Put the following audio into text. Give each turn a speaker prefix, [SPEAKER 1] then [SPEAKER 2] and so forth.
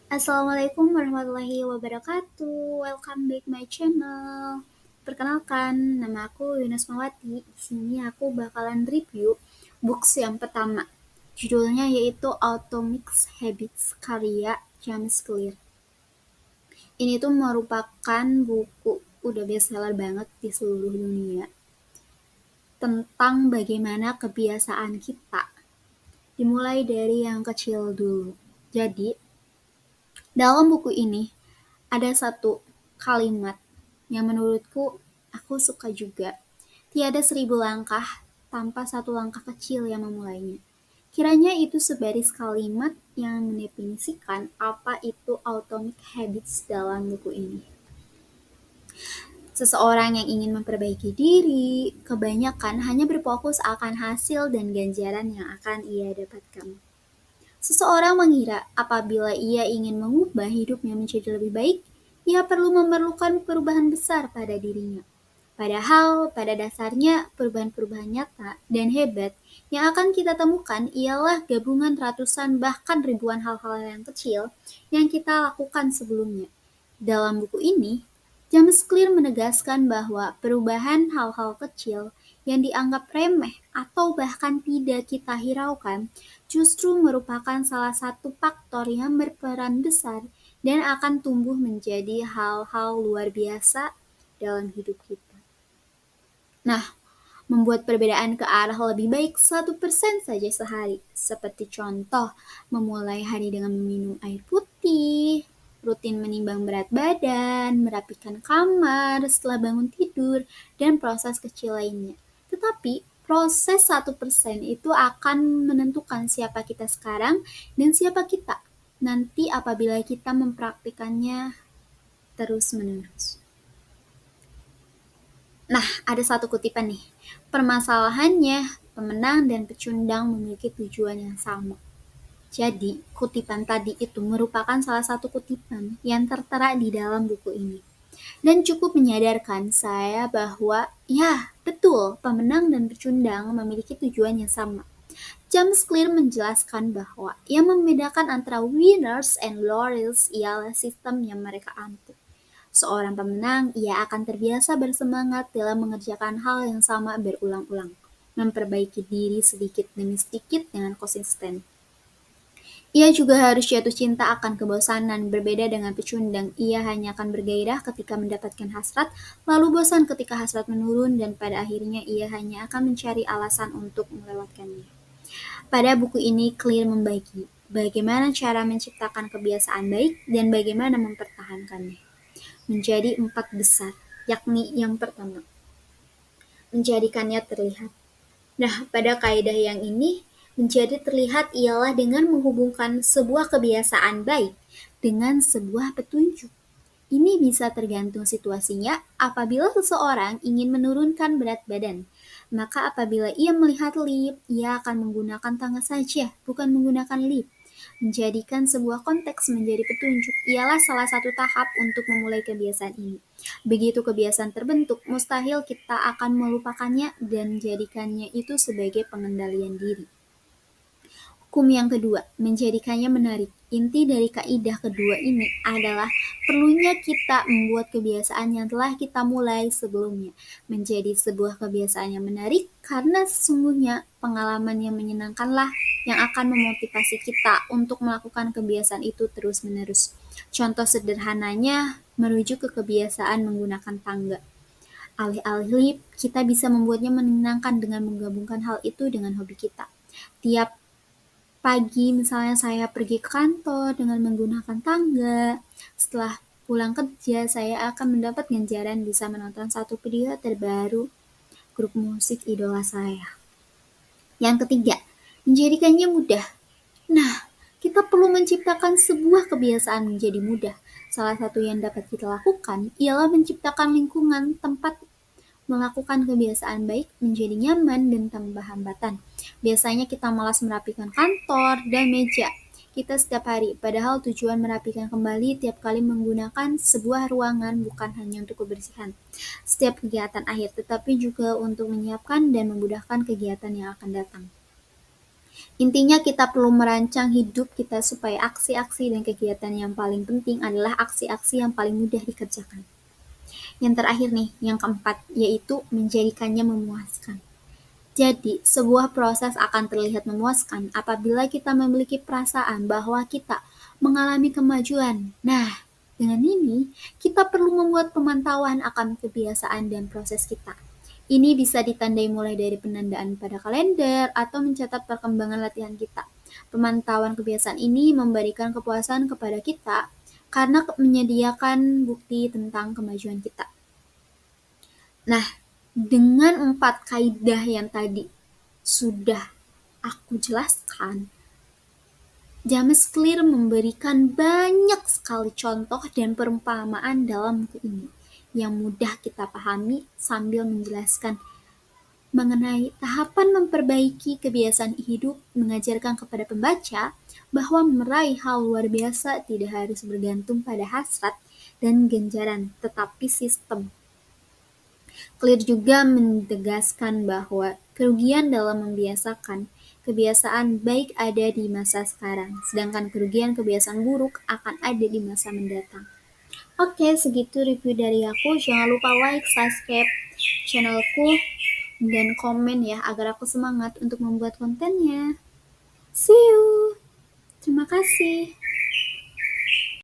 [SPEAKER 1] Assalamualaikum warahmatullahi wabarakatuh. Welcome back my channel. Perkenalkan, nama aku Yunus Mawati. Di sini aku bakalan review books yang pertama. Judulnya yaitu Atomic Habits karya James Clear. Ini tuh merupakan buku udah bestseller banget di seluruh dunia tentang bagaimana kebiasaan kita dimulai dari yang kecil dulu. Jadi, dalam buku ini ada satu kalimat yang menurutku aku suka juga. Tiada 1000 langkah tanpa satu langkah kecil yang memulainya. Kiranya itu sebaris kalimat yang mendefinisikan apa itu Atomic Habits dalam buku ini. Seseorang yang ingin memperbaiki diri, kebanyakan hanya berfokus akan hasil dan ganjaran yang akan ia dapatkan. Seseorang mengira apabila ia ingin mengubah hidupnya menjadi lebih baik, ia perlu memerlukan perubahan besar pada dirinya. Padahal pada dasarnya perubahan-perubahan nyata dan hebat yang akan kita temukan ialah gabungan ratusan bahkan ribuan hal-hal yang kecil yang kita lakukan sebelumnya. Dalam buku ini, James Clear menegaskan bahwa perubahan hal-hal kecil yang dianggap remeh atau bahkan tidak kita hiraukan justru merupakan salah satu faktor yang berperan besar dan akan tumbuh menjadi hal-hal luar biasa dalam hidup kita. Nah, membuat perbedaan ke arah lebih baik 1% saja sehari. Seperti contoh, memulai hari dengan meminum air putih, rutin menimbang berat badan, merapikan kamar setelah bangun tidur, dan proses kecil lainnya. Tetapi, proses 1% itu akan menentukan siapa kita sekarang dan siapa kita nanti apabila kita mempraktikannya terus-menerus. Nah, ada satu kutipan nih. Permasalahannya, pemenang dan pecundang memiliki tujuan yang sama. Jadi, kutipan tadi itu merupakan salah satu kutipan yang tertera di dalam buku ini. Dan cukup menyadarkan saya bahwa, ya, betul, pemenang dan pecundang memiliki tujuan yang sama. James Clear menjelaskan bahwa yang membedakan antara winners and losers ialah sistem yang mereka ambil. Seorang pemenang, ia akan terbiasa bersemangat dalam mengerjakan hal yang sama berulang-ulang, memperbaiki diri sedikit demi sedikit dengan konsisten. Ia juga harus jatuh cinta akan kebosanan, berbeda dengan pecundang. Ia hanya akan bergairah ketika mendapatkan hasrat, lalu bosan ketika hasrat menurun, dan pada akhirnya ia hanya akan mencari alasan untuk melewatkannya. Pada buku ini, Clear membagi bagaimana cara menciptakan kebiasaan baik dan bagaimana mempertahankannya menjadi 4 besar, yakni yang pertama, menjadikannya terlihat. Nah, pada kaidah yang ini, menjadi terlihat ialah dengan menghubungkan sebuah kebiasaan baik dengan sebuah petunjuk. Ini bisa tergantung situasinya. Apabila seseorang ingin menurunkan berat badan, maka apabila ia melihat lift, ia akan menggunakan tangga saja, bukan menggunakan lift. Menjadikan sebuah konteks menjadi petunjuk ialah salah satu tahap untuk memulai kebiasaan ini. Begitu kebiasaan terbentuk, mustahil kita akan melupakannya dan menjadikannya itu sebagai pengendalian diri. Hukum yang kedua, menjadikannya menarik. Inti dari kaidah kedua ini adalah perlunya kita membuat kebiasaan yang telah kita mulai sebelumnya menjadi sebuah kebiasaan yang menarik karena sesungguhnya pengalaman yang menyenangkanlah yang akan memotivasi kita untuk melakukan kebiasaan itu terus-menerus. Contoh sederhananya merujuk ke kebiasaan menggunakan tangga. Alih-alih lift, kita bisa membuatnya menyenangkan dengan menggabungkan hal itu dengan hobi kita. Tiap pagi misalnya saya pergi ke kantor dengan menggunakan tangga. Setelah pulang kerja, saya akan mendapat ganjaran bisa menonton satu video terbaru grup musik idola saya. Yang ketiga, menjadikannya mudah. Nah, kita perlu menciptakan sebuah kebiasaan menjadi mudah. Salah satu yang dapat kita lakukan ialah menciptakan lingkungan tempat melakukan kebiasaan baik menjadi nyaman dan tanpa hambatan. Biasanya kita malas merapikan kantor dan meja kita setiap hari, padahal tujuan merapikan kembali tiap kali menggunakan sebuah ruangan bukan hanya untuk kebersihan setiap kegiatan akhir, tetapi juga untuk menyiapkan dan memudahkan kegiatan yang akan datang. Intinya kita perlu merancang hidup kita supaya aksi-aksi dan kegiatan yang paling penting adalah aksi-aksi yang paling mudah dikerjakan. Yang terakhir nih, yang keempat, yaitu menjadikannya memuaskan. Jadi, sebuah proses akan terlihat memuaskan apabila kita memiliki perasaan bahwa kita mengalami kemajuan. Nah, dengan ini, kita perlu membuat pemantauan akan kebiasaan dan proses kita. Ini bisa ditandai mulai dari penandaan pada kalender atau mencatat perkembangan latihan kita. Pemantauan kebiasaan ini memberikan kepuasan kepada kita karena menyediakan bukti tentang kemajuan kita. Nah, dengan 4 kaidah yang tadi sudah aku jelaskan, James Clear memberikan banyak sekali contoh dan perumpamaan dalam buku ini yang mudah kita pahami sambil menjelaskan mengenai tahapan memperbaiki kebiasaan hidup, mengajarkan kepada pembaca bahwa meraih hal luar biasa tidak harus bergantung pada hasrat dan ganjaran, tetapi sistem. Clear juga menegaskan bahwa kerugian dalam membiasakan kebiasaan baik ada di masa sekarang, sedangkan kerugian kebiasaan buruk akan ada di masa mendatang. Oke, segitu review dari aku. Jangan lupa like, subscribe channelku, dan komen ya agar aku semangat untuk membuat kontennya. See you. Terima kasih.